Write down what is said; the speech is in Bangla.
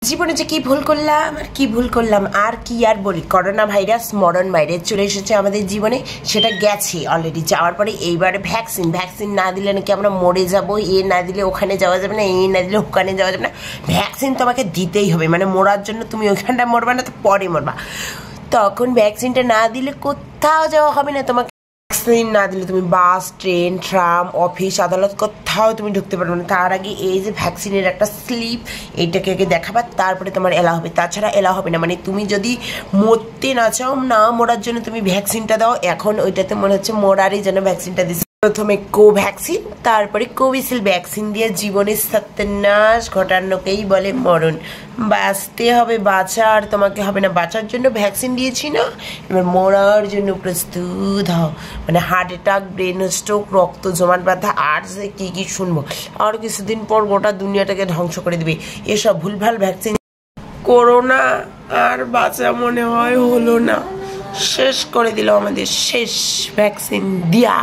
জীবনে যে কি ভুল করলাম আর কি ভুল করলাম আর কি আর বলি। করোনা ভাইরাস মরণ ভাইরাস চলে এসেছে আমাদের জীবনে, সেটা গেছে অলরেডি। যাওয়ার পরে এইবারে ভ্যাকসিন না দিলে নাকি আমরা মরে যাবো, না দিলে ওখানে যাওয়া যাবে না, না দিলে ওখানে যাওয়া যাবে না। ভ্যাকসিন তোমাকে দিতেই হবে, মানে মরার জন্য তুমি ওইখানটা মরবা না তো পরে মরবা। তখন ভ্যাকসিনটা না দিলে কোথাও যাওয়া হবে না। তোমাকে ভ্যাকসিন না দিলে তুমি বাস, ট্রেন, ট্রাম, অফিস, আদালত কোথাও তুমি ঢুকতে পারবে না। তার আগে এই যে ভ্যাকসিনের একটা স্লিপ, এইটাকে আগে দেখাবা, তারপরে তোমার এলাও হবে। তাছাড়া এলাও হবে না। মানে তুমি যদি মরতে না চাও, না মরার জন্য তুমি ভ্যাকসিনটা দাও। এখন ওইটাতে মনে হচ্ছে মরারই যেন ভ্যাকসিনটা দিচ্ছে। প্রথমে কোভ্যাক্সিন, তারপরে কোভিশিল্ড ভ্যাকসিন দিয়ে জীবনের সত্যানাশ ঘটানোকেই বলে মরণ। বাঁচতে হবে, বাঁচার তোমাকে হবে না। বাঁচার জন্য ভ্যাকসিন দিয়েছি না, এবার মরার জন্য প্রস্তুত হও। মানে হার্ট অ্যাটাক, ব্রেন স্ট্রোক, রক্ত জমাট বাঁধা, আর যে কী কী শুনবো। আর কিছুদিন পর গোটা দুনিয়াটাকে ধ্বংস করে দিবে এসব ভুলভাল ভ্যাকসিন। করোনা আর বাঁচা মনে হয় হলো না, শেষ করে দিল আমাদের, শেষ ভ্যাকসিন দিয়া।